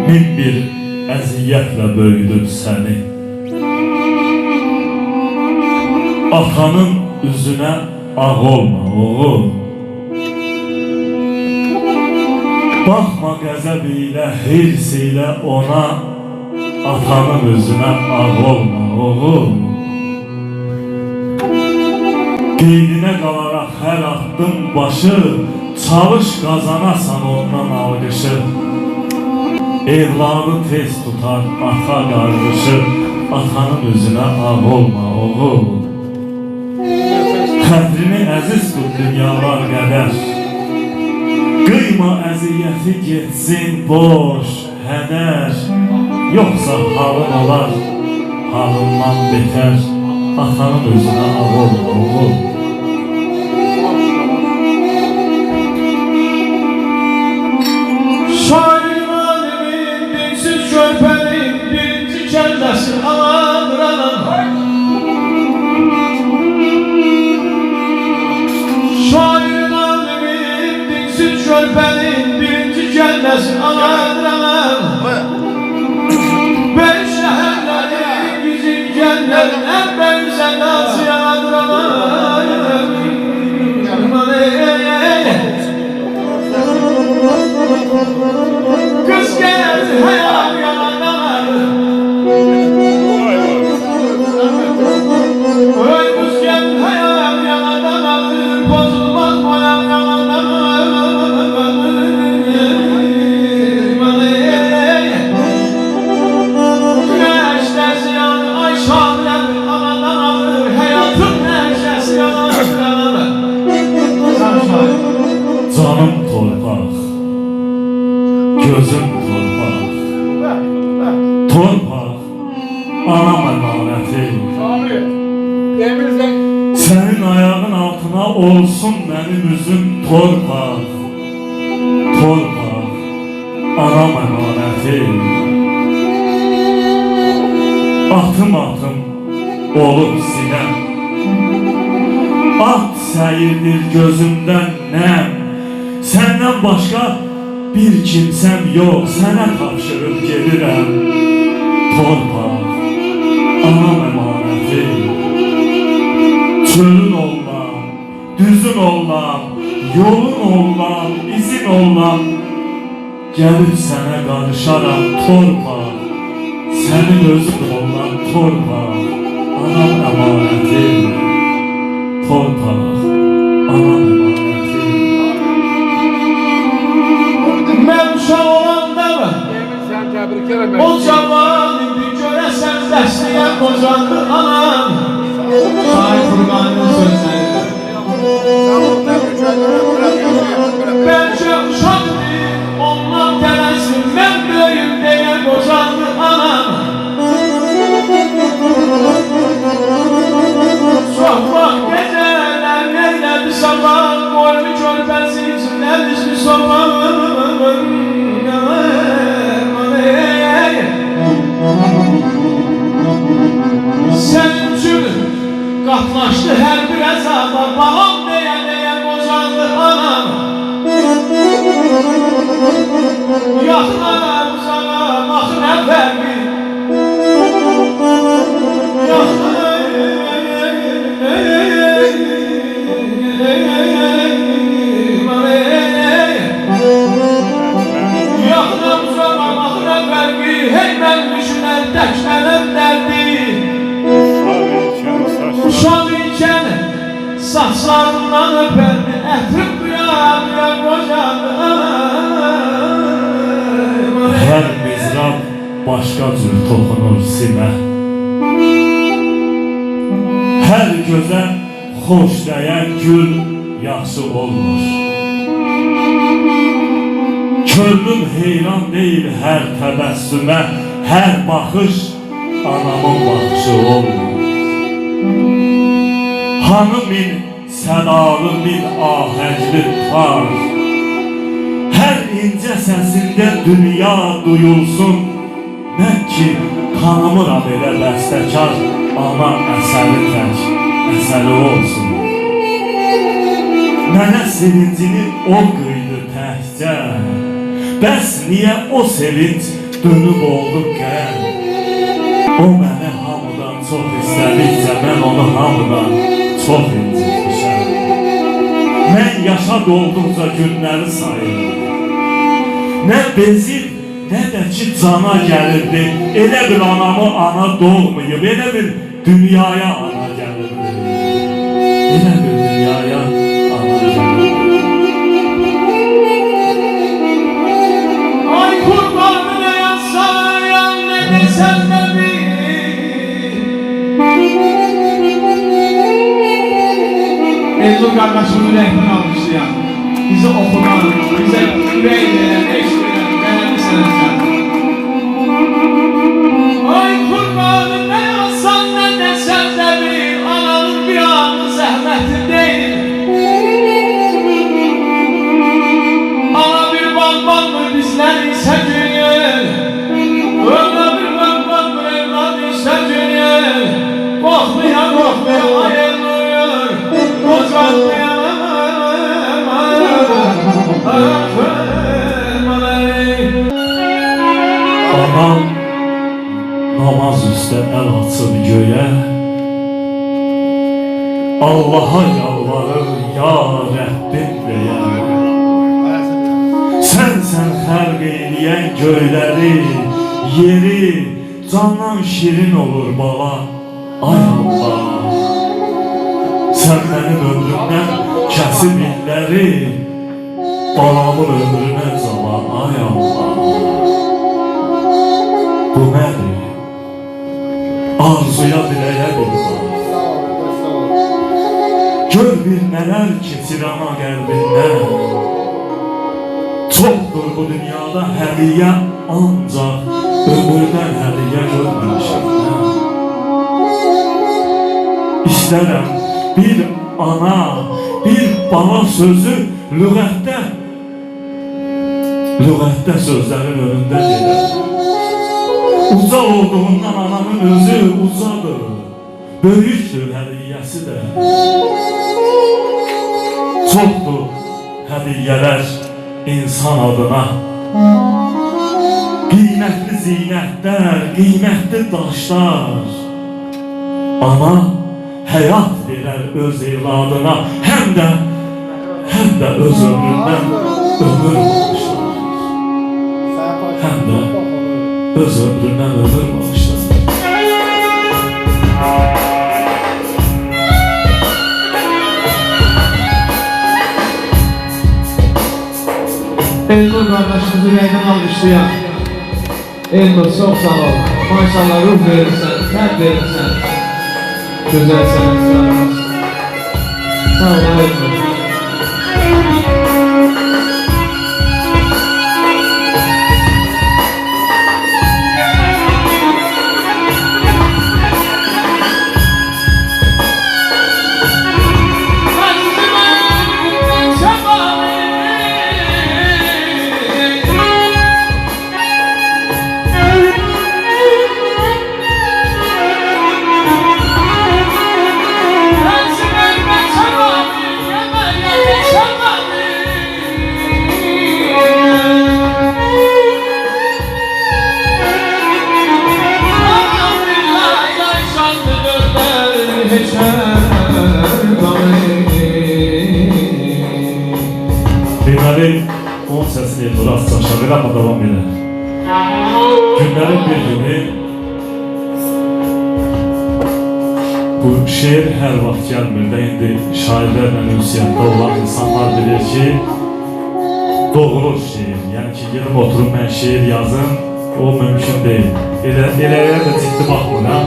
Min bir əziyyətlə böyüdüb səni. Atanın üzünə ağ olma oğul. Baxma qəzəb ilə, hirs ilə ona. Atanın üzünə ağ olma oğul. Qeydinə qalaraq hər attın başı, çalış qazanasan ondan alqışı. Evladı tez tutar ata qardışı, atanın üzünə ağ olma oğul. Qədrini əziz tut dünyalar qədər. Qıyma əziyyəti getsin boş, hədər. Yoxsa halın olar, halından betər. Atanın özünə ağ olma oğul. Şairin alimin, dinsiz körpənin birinci kəlləsi anadır anam. Şairin alimin, dinsiz körpənin birinci kəlləsi anadır anam. Ben şəhərlərin güzin gəllərin ən bəyi sədası yanadır anam. Kız geldi hayal yalanlar. Oy kız geldi hayal yalanlar. Bozulmaz boyan yalanlar. Güneşte ziyan ay şahlen yalanlar. Hayatın neşesi yalanlar. Canım torpaq, gözüm torpaq. Torpaq, anam əmanəti. Sənin ayağın altına olsun mənim üzüm torpaq. Torpaq, anam əmanəti. Atım olub sinəm. At səyirdir gözümdən nəm. Səndən başqa bir kimsəm yox, sənə tapşırıb gedirəm. Torpaq, anam əmanəti. Çölün olmam, düzün olmam, yolun olmam, izin olmam. Gəlib sənə qarışaram torpaq. Sənin özün olmam torpaq, anam əmanəti. Torpaq, anam əmanəti. Ben uşaq olanda mı? O cavan idi görəsən dəstəyə qocandı anam. Şahid Furqanın sözləri. Bəlkə uşaq idi, ondan tələsin, mən böyüm deyə qocandı anam. Çox vaxt gecələr neylədi sabah, boynu körpəsi içində düşmü sobam. Senin üçün qatlaşdı hər bir əzaba, balam deyə qocaldı anam. Yaxına uzağa, baxın nə fərqi. Yaxına uzağa, baxın nə fərqi. Hey mən düşünən tək mənim dərdi. Uşaq ikən saçlarından öpərdi, ətrim duyar qocandı anam. Hər mizrab başqa cür toxunur simə. Hər gözə xoş dəyən gül yaxşı olmur. Könlüm heyran deyil hər təbəssümə, hər baxış anamın baxışı olmur. Hanı min sədalı, min ahəngli tar. Hər incə səsində dünya duyulsun. Mən ki tanımıram elə bəstəkar, ana əsəri tək, əsəri olsun. Mənə sevincini o qıydı təkcə. Bəs niyə o sevinç dönüb oldu qəm. O məni hamıdan çox istədikcə mən onu hamıdan çox incitmişəm. Mən yaşa dolduqca günləri sayırdım. Nə bezib, nə də ki cana gəlirdi. Elə bir anamı ana doğmayıb, elə bir dünyaya ana gəlirdi. Elə bir dünyaya ana gəlirdi. Ay kurbanı ne yazsan ne desen de Eldur kardeşimin rehbini almıştı ya. Bizi okuman, bize yüreği veren, eş veren, değerli sanatçılar. Ay kurbanı ne yazsan ne desen de ananın bir anı zahmeti değil. Ana bir balbandır bizler ise gönül. Öyle bir balbandır evlat ise gönül. Korkmaya ayrılıyor. Uzatmaya Anam namaz üstə əl açıb göyə, Allaha yalvarır ya Rəbbim deyə. Sənsən xəlq eyləyən göyləri, yeri, candan şirin olur bala, ay Allah. Sən mənim ömrümdən kəsib illəri, balamın ömrünə cala, ay Allah. Bu nədir? Arzuya diləyə bir bax. Gör bir nələr keçir ana qəlbindən. Çoxdur bu dünyada hədiyyə, ancaq ömürdən hədiyyə görməmişəm. İstərəm bir ana, bir bala sözü lüğətdə sözlərin önündə gelər. Uca olduğundan ananın özü ucadır, böyüktür hədiyyəsi də. Çoxdur hədiyyələr insan adına. Qiymətli zinətlər, qiymətli daşlar. Ana həyat verər öz evladına, həm də öz ömründən ömür bağışlar. Həm də öz ömründən ömür bağışlar. Eldur kardeşimizi yüreğinden almışlayan. Eldur çok sağ ol. Maşallah ruh verirsen, kalp verirsen. Güzel sanatçılarımız. Sağ ol Eldur. Deməli, onun səsini Eldur az çaşarır, amma davam edir. Günlərin bir günü bu şeir hər vaxt gəlmir də, indi şairlərlə ünsiyyətdə olan insanlar bilir ki, doğulur şeir. Yəni ki, yerim oturum mən şeir yazım, o mümkün deyil. Eləyə də ciddi baxmıram.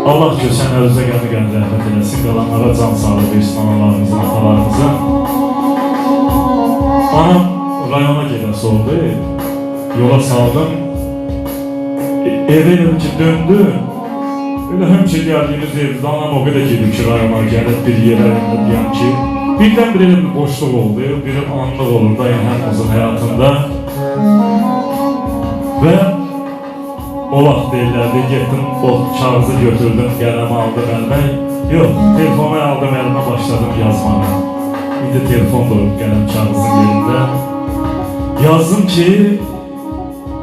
Allah köçənlərimizə qəmi rəhmət eləsin, qalanlara can sağlığı versin analarımızın, atalarımızın. Anam rayona gedəsi oldu, yola saldım. Evə ki döndü. Öyle həmçə gəldiyimiz evdə anam o qədər gedib ki rayona gəlib bir yerə deyəm ki, birdən bir elə bir boşluq oldu, bir anlıq olur da hemimizin həyatında. Və o vaxt deyirlərdi, getdim, o kağızı götürdüm, qələmi aldım əlimə. Yox, telefonu aldım əlimə, başladım yazmağa. İndi telefon durub qələm kağızın yerində. Yazdım ki,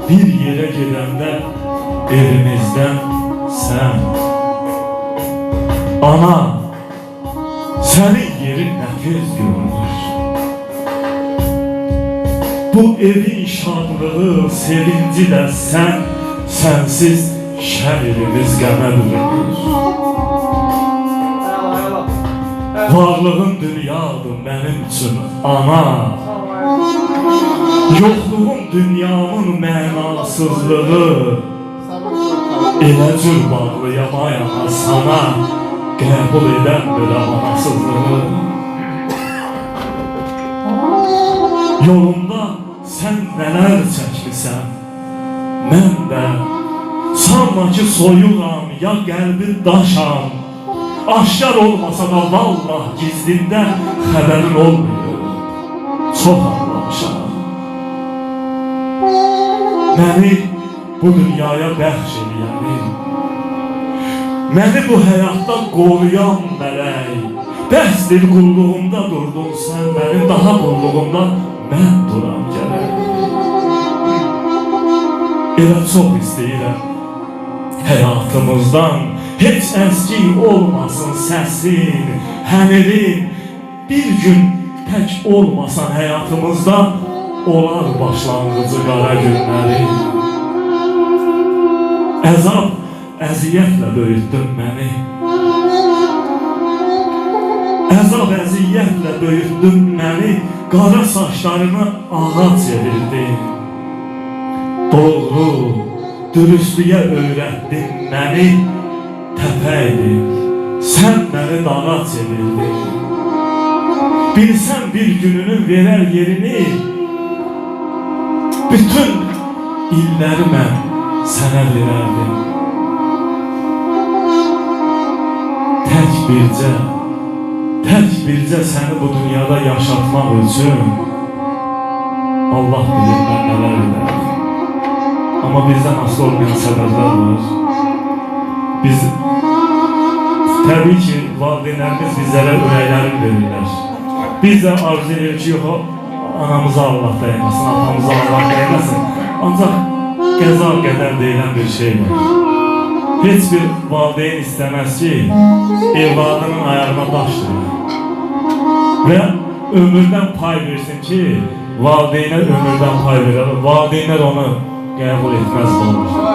Bir yere gedəndə evimizdən sən. Ana, sənin yerin nəfiz görünür. Bu evin şadlığı, sevinci də sən, sənsiz şəhərimiz qəmə bürünür. Varlığın dünyadır mənim üçün ana. Yoxluğun dünyamın mənasızlığı. Elə cür bağlayamaya sana, qəbul edən belə anasızlığı. Yolumda sən nələr çəklisən, mən də sanma ki soyuğam, ya qəlbi daşam. Aşkar olmasa da vallah gizlində xəbərin olmuyor. Çox ağlamışam. Məni bu dünyaya bəxş eləyənin, məni bu həyatda qoruyan mələk, bəsdir qulluğumda durdun sən, mənim daha qulluğumda mən duram gərək. Elə çox istəyirəm həyatımızdan heç əski olmasın səsin, həmirin. Bir gün tək olmasan həyatımızda olar başlanğıcı qara günlərin. Əzab, əziyyətlə böyütdün məni. Əzab, əziyyətlə böyütdün məni. Qara saçlarını ağa çevirdin. Doğru, dürüstlüyə öyrətdin məni. Təpəydin, sən məni dağa çevirdin. Bilsən bir gününün verər yerini, bütün illəri mən sənə verərdim. Tək bircə səni bu dünyada yaşatmaq üçün Allah bilir mən nələr edərdim. Amma bizdən asılı olmayan səbəblər var. Biz təbii ki, valideynlərimiz bizlərə ürəklərini verirlər. Biz də arzu edirik ki, anamıza Allah dəyməsin, atamıza Allah dəyməsin. Ancaq qəza qədər deyilən bir şey var. Heç bir valideyn istəməz ki, evladının ayağına daş dəyər. Və ömürdən pay versin ki, valideynə ömürdən pay verər. Valideynlər onu qəbul etməz olur.